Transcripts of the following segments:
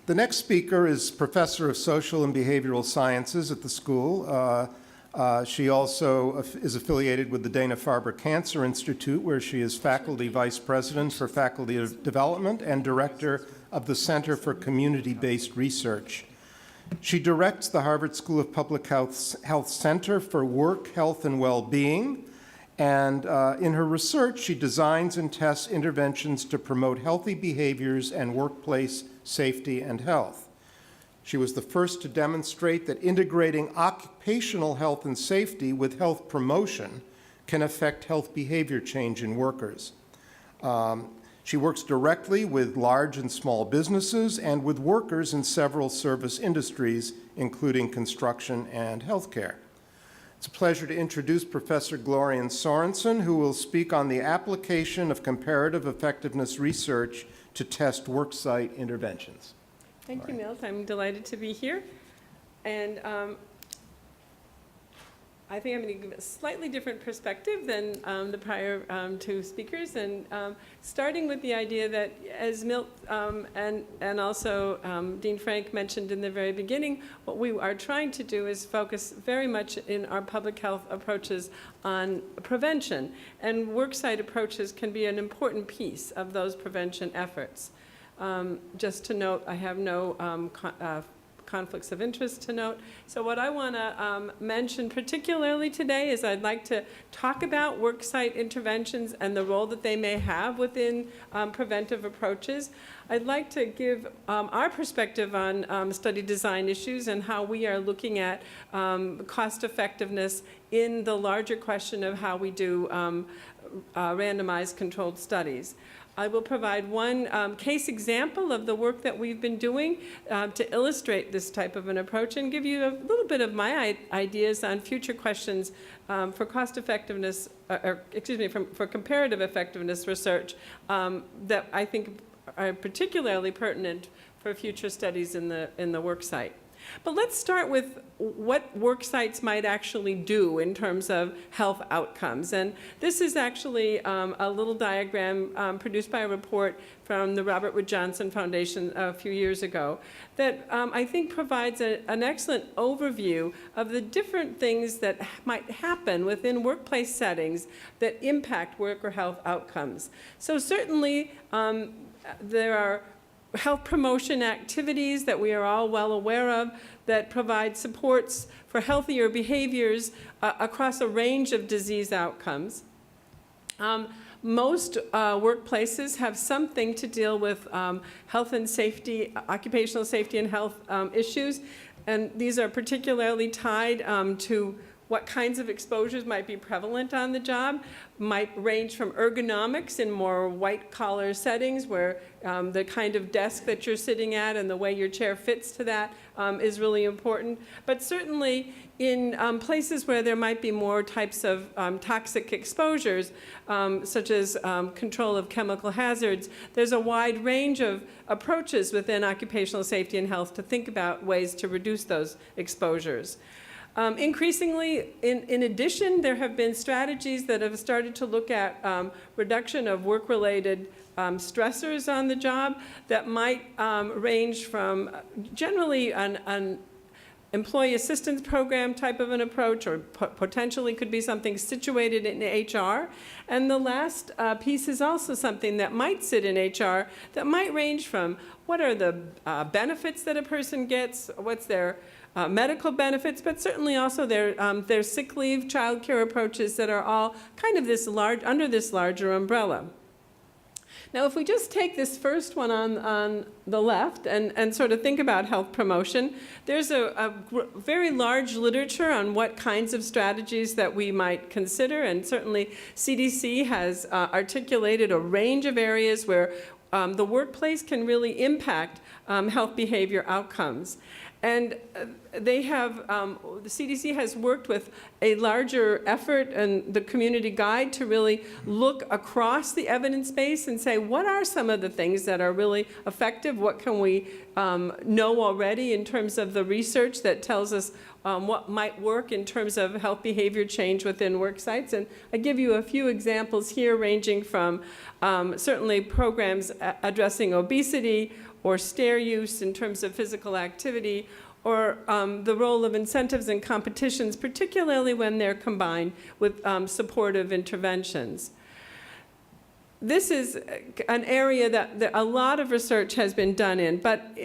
The next speaker is Professor of Social and Behavioral Sciences at the school. She also is affiliated with the Dana-Farber Cancer Institute, where she is Faculty Vice President for Faculty Development and Director of the Center for Community-Based Research. She directs the Harvard School of Public Health Center for Work, Health, and Well-Being, and in her research, she designs and tests interventions to promote healthy behaviors and workplace safety and health. She was the first to demonstrate that integrating occupational health and safety with health promotion can affect health behavior change in workers. She works directly with large and small businesses and with workers in several service industries, including construction and healthcare. It's a pleasure to introduce Professor Glorian Sorensen, who will speak on the application of comparative effectiveness research to test worksite interventions. Thank you, Milt. I'm delighted to be here. And I think I'm going to give a slightly different perspective than the prior two speakers. And starting with the idea that, as Milt and also Dean Frank mentioned in the very beginning, what we are trying to do is focus very much in our public health approaches on prevention. And worksite approaches can be an important piece of those prevention efforts. Just to note, I have no conflicts of interest to note. So what I want to mention particularly today is I'd like to talk about worksite interventions and the role that they may have within preventive approaches. I'd like to give our perspective on study design issues and how we are looking at cost effectiveness in the larger question of how we do randomized controlled studies. I will provide one case example of the work that we've been doing to illustrate this type of an approach and give you a little bit of my ideas on future questions for cost effectiveness, for comparative effectiveness research that I think are particularly pertinent for future studies in the worksite. But let's start with what worksites might actually do in terms of health outcomes. And this is actually a little diagram produced by a report from the Robert Wood Johnson Foundation a few years ago that I think provides an excellent overview of the different things that might happen within workplace settings that impact worker health outcomes. So certainly there are health promotion activities that we are all well aware of that provide supports for healthier behaviors across a range of disease outcomes. Most workplaces have something to deal with health and safety, occupational safety and health issues, and these are particularly tied to what kinds of exposures might be prevalent on the job, might range from ergonomics in more white-collar settings where the kind of desk that you're sitting at and the way your chair fits to that is really important. But certainly in places where there might be more types of toxic exposures, such as control of chemical hazards, there's a wide range of approaches within occupational safety and health to think about ways to reduce those exposures. Increasingly, in addition, there have been strategies that have started to look at reduction of work-related stressors on the job that might range from generally an employee assistance program type of an approach, or potentially could be something situated in HR. And the last piece is also something that might sit in HR that might range from what are the benefits that a person gets, what's their medical benefits, but certainly also their sick leave, child care approaches that are all kind of under this larger umbrella. Now, if we just take this first one on the left and sort of think about health promotion, there's a very large literature on what kinds of strategies that we might consider, and certainly CDC has articulated a range of areas where the workplace can really impact health behavior outcomes. And they have, the CDC has worked with a larger effort and the community guide to really look across the evidence base and say, what are some of the things that are really effective? What can we know already in terms of the research that tells us what might work in terms of health behavior change within work sites? And I give you a few examples here ranging from certainly programs addressing obesity or stair use in terms of physical activity, or the role of incentives and competitions, particularly when they're combined with supportive interventions. This is an area that a lot of research has been done in, but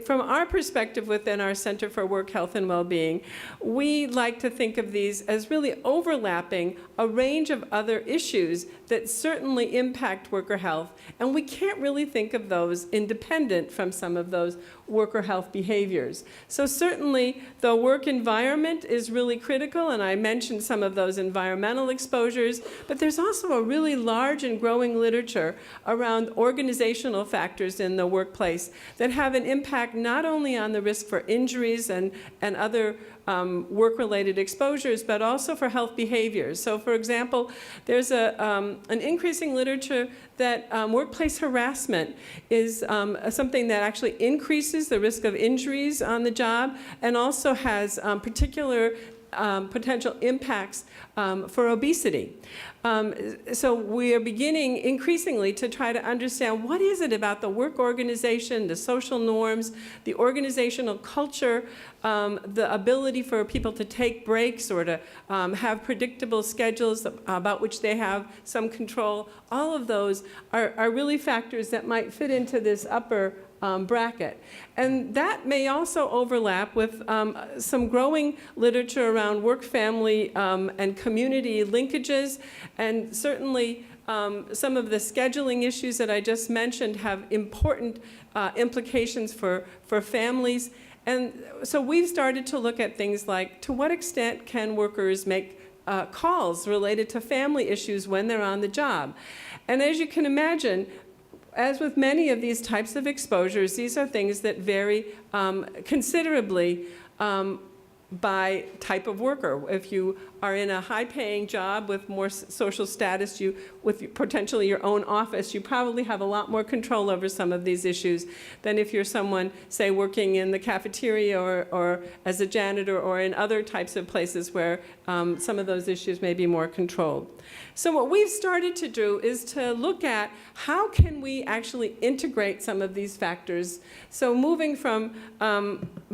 from our perspective within our Center for Work Health and Wellbeing, we like to think of these as really overlapping a range of other issues that certainly impact worker health, and we can't really think of those independent from some of those worker health behaviors. So certainly the work environment is really critical, and I mentioned some of those environmental exposures, but there's also a really large and growing literature around organizational factors in the workplace that have an impact not only on the risk for injuries and other work-related exposures, but also for health behaviors. So for example, there's an increasing literature that workplace harassment is something that actually increases the risk of injuries on the job and also has particular potential impacts for obesity. So we are beginning increasingly to try to understand what is it about the work organization, the social norms, the organizational culture, the ability for people to take breaks or to have predictable schedules about which they have some control. All of those are really factors that might fit into this upper bracket. And that may also overlap with some growing literature around work, family, and community linkages. And certainly some of the scheduling issues that I just mentioned have important implications for families. And so we've started to look at things like, to what extent can workers make calls related to family issues when they're on the job? And as you can imagine, as with many of these types of exposures, these are things that vary considerably by type of worker. If you are in a high-paying job with more social status, with potentially your own office, you probably have a lot more control over some of these issues than if you're someone, say, working in the cafeteria or as a janitor or in other types of places where some of those issues may be more controlled. So what we've started to do is to look at how can we actually integrate some of these factors. So moving from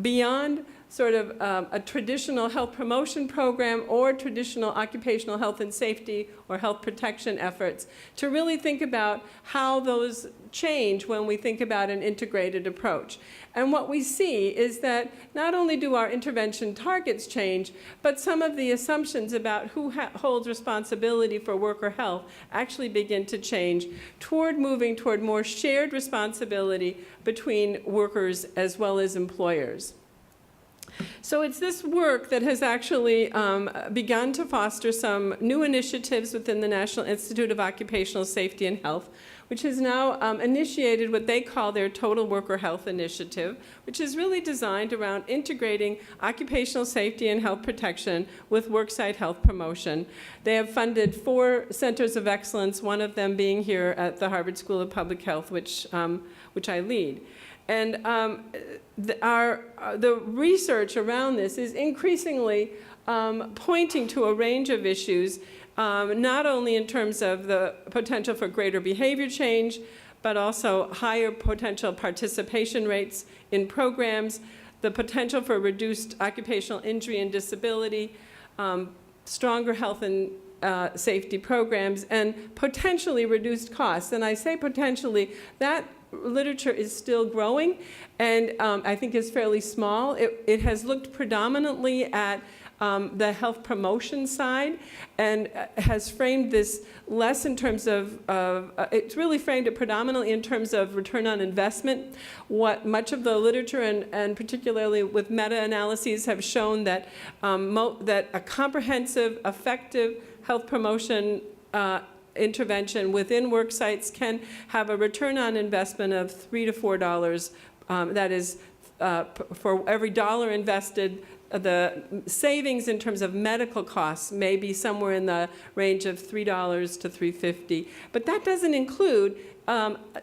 beyond sort of a traditional health promotion program or traditional occupational health and safety or health protection efforts to really think about how those change when we think about an integrated approach. And what we see is that not only do our intervention targets change, but some of the assumptions about who holds responsibility for worker health actually begin to change toward moving toward more shared responsibility between workers as well as employers. So it's this work that has actually begun to foster some new initiatives within the National Institute of Occupational Safety and Health, which has now initiated what they call their Total Worker Health Initiative, which is really designed around integrating occupational safety and health protection with worksite health promotion. They have funded 4 centers of excellence, one of them being here at the Harvard School of Public Health, which I lead. And the research around this is increasingly pointing to a range of issues, not only in terms of the potential for greater behavior change, but also higher potential participation rates in programs, the potential for reduced occupational injury and disability, stronger health and safety programs, and potentially reduced costs. And I say potentially, that literature is still growing, and I think is fairly small. It has looked predominantly at the health promotion side, and has framed this less in terms of, it's really framed it predominantly in terms of return on investment. What much of the literature, and particularly with meta-analyses, have shown that, that a comprehensive, effective health promotion intervention within work sites can have a return on investment of $3 to $4. That is, for every dollar invested, the savings in terms of medical costs may be somewhere in the range of $3 to $3.50. But that doesn't include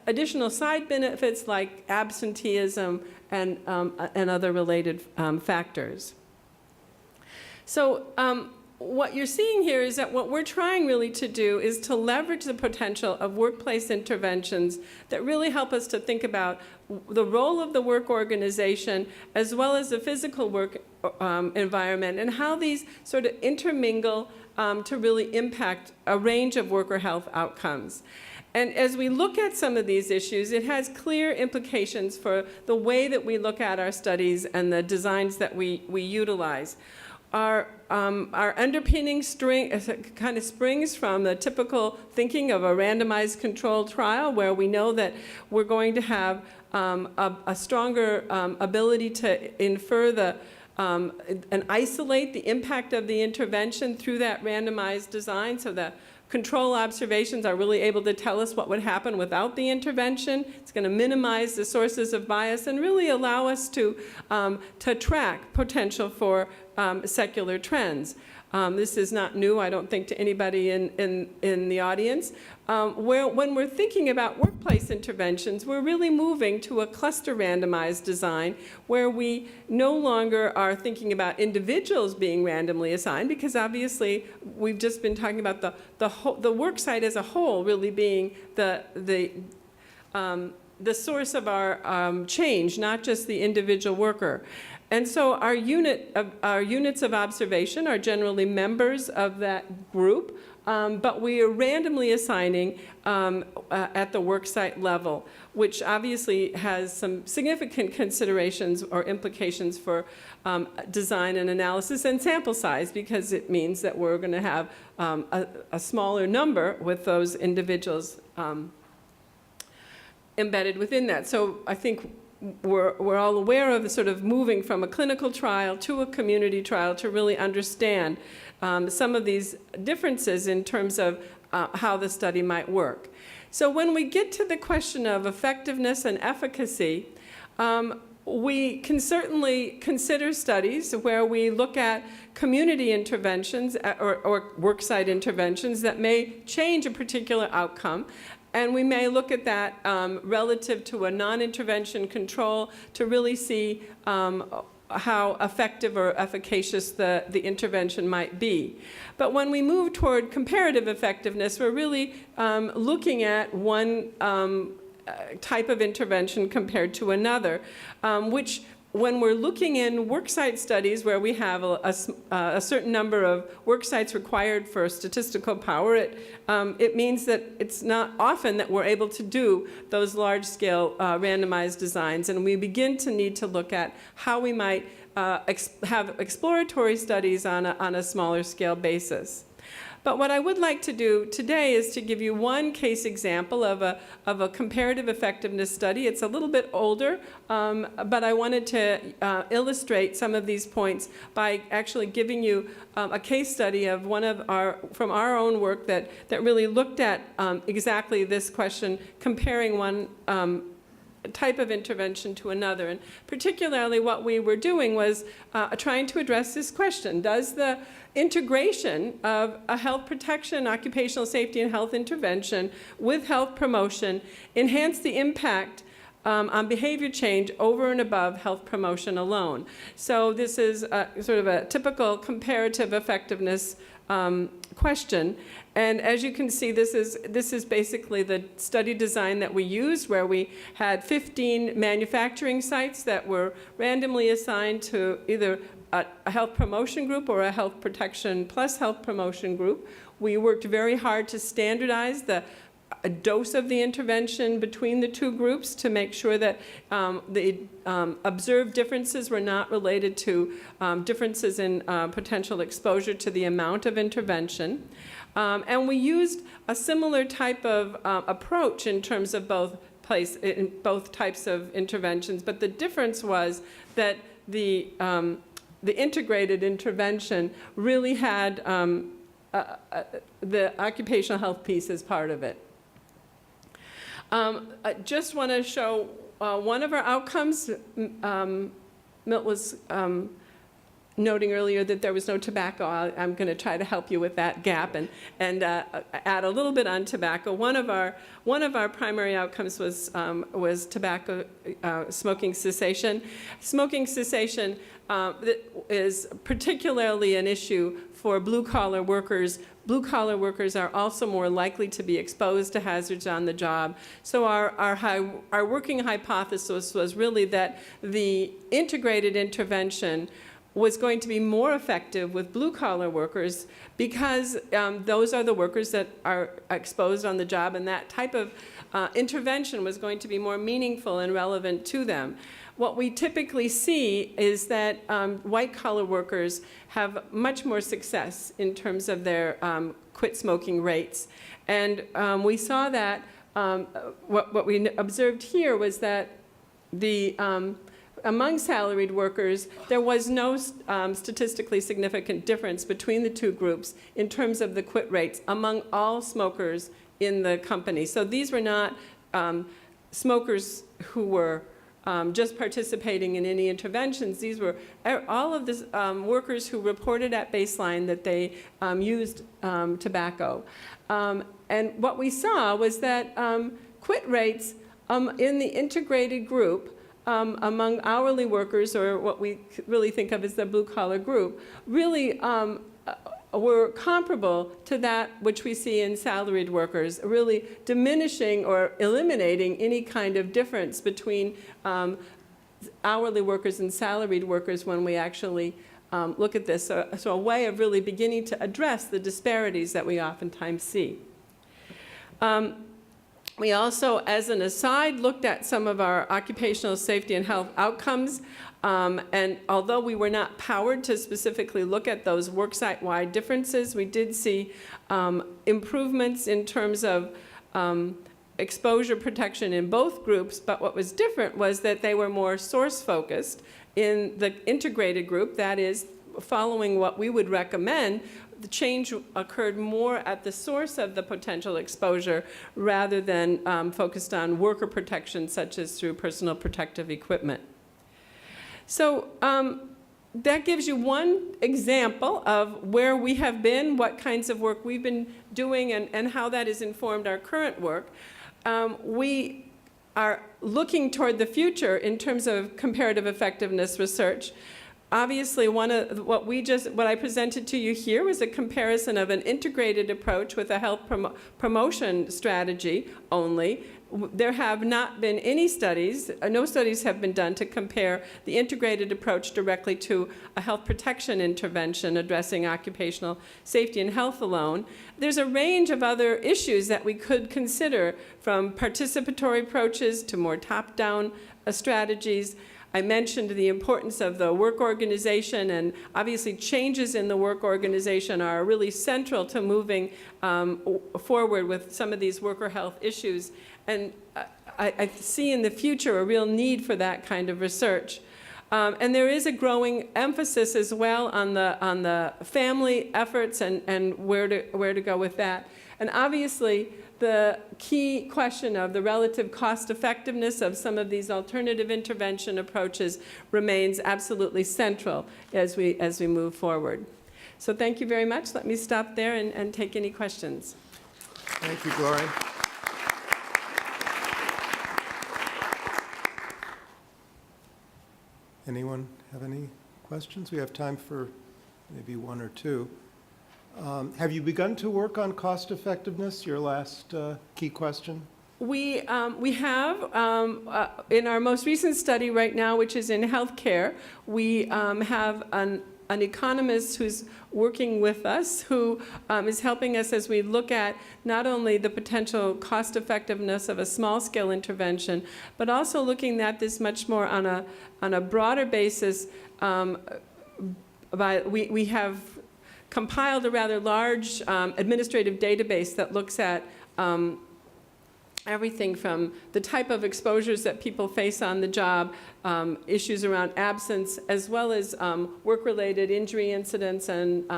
additional side benefits like absenteeism and other related factors. So what you're seeing here is that what we're trying really to do is to leverage the potential of workplace interventions that really help us to think about the role of the work organization as well as the physical work environment and how these sort of intermingle to really impact a range of worker health outcomes. And as we look at some of these issues, it has clear implications for the way that we look at our studies and the designs that we utilize. Our underpinning kind of springs from the typical thinking of a randomized controlled trial where we know that we're going to have a stronger ability to infer and isolate the impact of the intervention through that randomized design, so that control observations are really able to tell us what would happen without the intervention. It's going to minimize the sources of bias and really allow us to track potential for secular trends. This is not new, I don't think, to anybody in the audience. When we're thinking about workplace interventions, we're really moving to a cluster randomized design where we no longer are thinking about individuals being randomly assigned, because obviously we've just been talking about the worksite as a whole really being the source of our change, not just the individual worker. And so our units of observation are generally members of that group, but we are randomly assigning at the worksite level, which obviously has some significant considerations or implications for design and analysis and sample size, because it means that we're going to have a smaller number with those individuals embedded within that. So I think we're all aware of the sort of moving from a clinical trial to a community trial to really understand some of these differences in terms of how the study might work. So when we get to the question of effectiveness and efficacy, we can certainly consider studies where we look at community interventions or worksite interventions that may change a particular outcome. And we may look at that relative to a non-intervention control to really see how effective or efficacious the intervention might be. But when we move toward comparative effectiveness, we're really looking at one type of intervention compared to another, which when we're looking in worksite studies where we have a certain number of worksites required for statistical power, it means that it's not often that we're able to do those large-scale randomized designs, and we begin to need to look at how we might have exploratory studies on a smaller scale basis. But what I would like to do today is to give you one case example of a comparative effectiveness study. It's a little bit older, but I wanted to illustrate some of these points by actually giving you a case study of from our own work that really looked at exactly this question, comparing one type of intervention to another. And particularly what we were doing was trying to address this question: does the integration of a health protection, occupational safety and health intervention with health promotion enhance the impact on behavior change over and above health promotion alone? So this is sort of a typical comparative effectiveness question. And as you can see, this is basically the study design that we used, where we had 15 manufacturing sites that were randomly assigned to either a health promotion group or a health protection plus health promotion group. We worked very hard to standardize the dose of the intervention between the two groups to make sure that the observed differences were not related to differences in potential exposure to the amount of intervention. And we used a similar type of approach in terms of both types of interventions, but the difference was that the integrated intervention really had the occupational health piece as part of it. I just want to show one of our outcomes. Milt was noting earlier that there was no tobacco. I'm going to try to help you with that gap and add a little bit on tobacco. One of our primary outcomes was tobacco smoking cessation. Smoking cessation is particularly an issue for blue-collar workers. Blue-collar workers are also more likely to be exposed to hazards on the job. So our working hypothesis was really that the integrated intervention was going to be more effective with blue-collar workers because those are the workers that are exposed on the job, and that type of intervention was going to be more meaningful and relevant to them. What we typically see is that white-collar workers have much more success in terms of their quit smoking rates. And we saw that what we observed here was that among salaried workers, there was no statistically significant difference between the two groups in terms of the quit rates among all smokers in the company. So these were not smokers who were just participating in any interventions. These were all of the workers who reported at baseline that they used tobacco. And what we saw was that quit rates in the integrated group among hourly workers, or what we really think of as the blue-collar group, really were comparable to that which we see in salaried workers, really diminishing or eliminating any kind of difference between hourly workers and salaried workers when we actually look at this. So a way of really beginning to address the disparities that we oftentimes see. We also, as an aside, looked at some of our occupational safety and health outcomes. And although we were not powered to specifically look at those worksite-wide differences, we did see improvements in terms of exposure protection in both groups. But what was different was that they were more source-focused in the integrated group, that is, following what we would recommend. The change occurred more at the source of the potential exposure rather than focused on worker protection, such as through personal protective equipment. So that gives you one example of where we have been, what kinds of work we've been doing, and how that has informed our current work. We are looking toward the future in terms of comparative effectiveness research. Obviously, what I presented to you here was a comparison of an integrated approach with a health promotion strategy only. There have not been any studies, no studies have been done to compare the integrated approach directly to a health protection intervention addressing occupational safety and health alone. There's a range of other issues that we could consider, from participatory approaches to more top-down strategies. I mentioned the importance of the work organization, and obviously changes in the work organization are really central to moving forward with some of these worker health issues. And I see in the future a real need for that kind of research. And there is a growing emphasis as well on the family efforts and where to go with that. And obviously, the key question of the relative cost effectiveness of some of these alternative intervention approaches remains absolutely central as we move forward. So thank you very much. Let me stop there and take any questions. Thank you, Glorian. Anyone have any questions? We have time for maybe one or two. Have you begun to work on cost effectiveness, your last key question? We have, in our most recent study right now, which is in healthcare, we have an economist who's working with us, who is helping us as we look at not only the potential cost effectiveness of a small-scale intervention, but also looking at this much more on a broader basis. We have compiled a rather large administrative database that looks at everything from the type of exposures that people face on the job, issues around absence, as well as work-related injury incidents and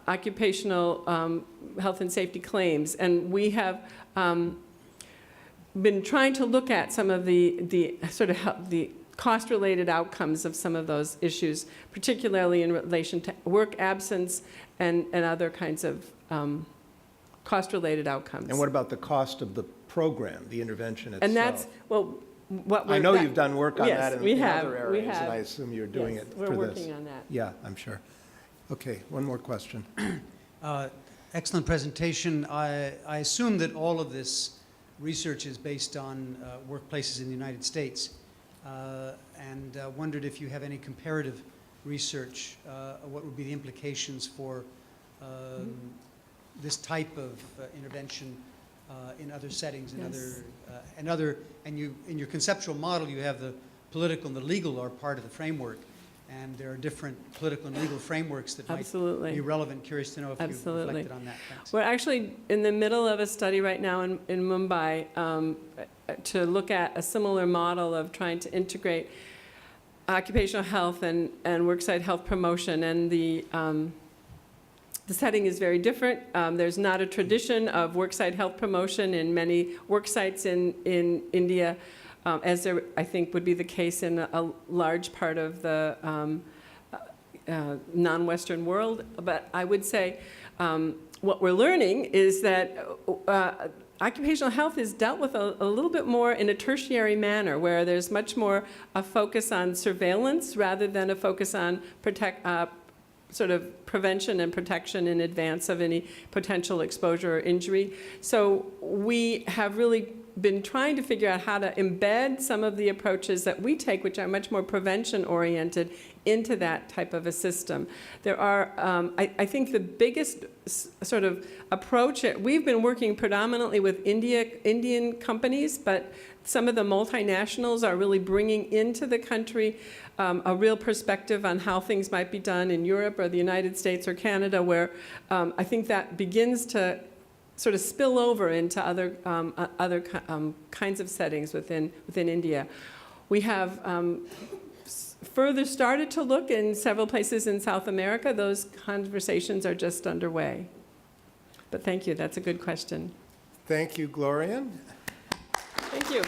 occupational health and safety claims. And we have been trying to look at some of the cost-related outcomes of some of those issues, particularly in relation to work absence and other kinds of cost-related outcomes. And what about the cost of the program, the intervention itself? And that's, well, what we're... I know you've done work on Yes, that in we in have, other we areas, and have. I assume you're doing Yes, it for this. we're working on that. Yeah, I'm sure. Okay, one more question. Excellent presentation. I assume that all of this research is based on workplaces in the United States, and wondered if you have any comparative research. What would be the implications for this type of intervention in other settings, and you, in your conceptual model, you have the political and the legal are part of the framework. And there are different political and legal frameworks that might be relevant. Curious to know if you've reflected on that. Thanks. We're actually in the middle of a study right now in Mumbai to look at a similar model of trying to integrate occupational health and worksite health promotion. And the setting is very different. There's not a tradition of worksite health promotion in many worksites in India. As there, I think, would be the case in a large part of the non-Western world. But I would say what we're learning is that occupational health is dealt with a little bit more in a tertiary manner, where there's much more a focus on surveillance rather than a focus on sort of prevention and protection in advance of any potential exposure or injury. So we have really been trying to figure out how to embed some of the approaches that we take, which are much more prevention-oriented, into that type of a system. There are, I think the biggest sort of approach, we've been working predominantly with Indian companies, but some of the multinationals are really bringing into the country a real perspective on how things might be done in Europe or the United States or Canada, where I think that begins to sort of spill over into other kinds of settings within India. We have further started to look in several places in South America. Those conversations are just underway. But thank you, that's a good question. Thank you, Glorian. Thank you.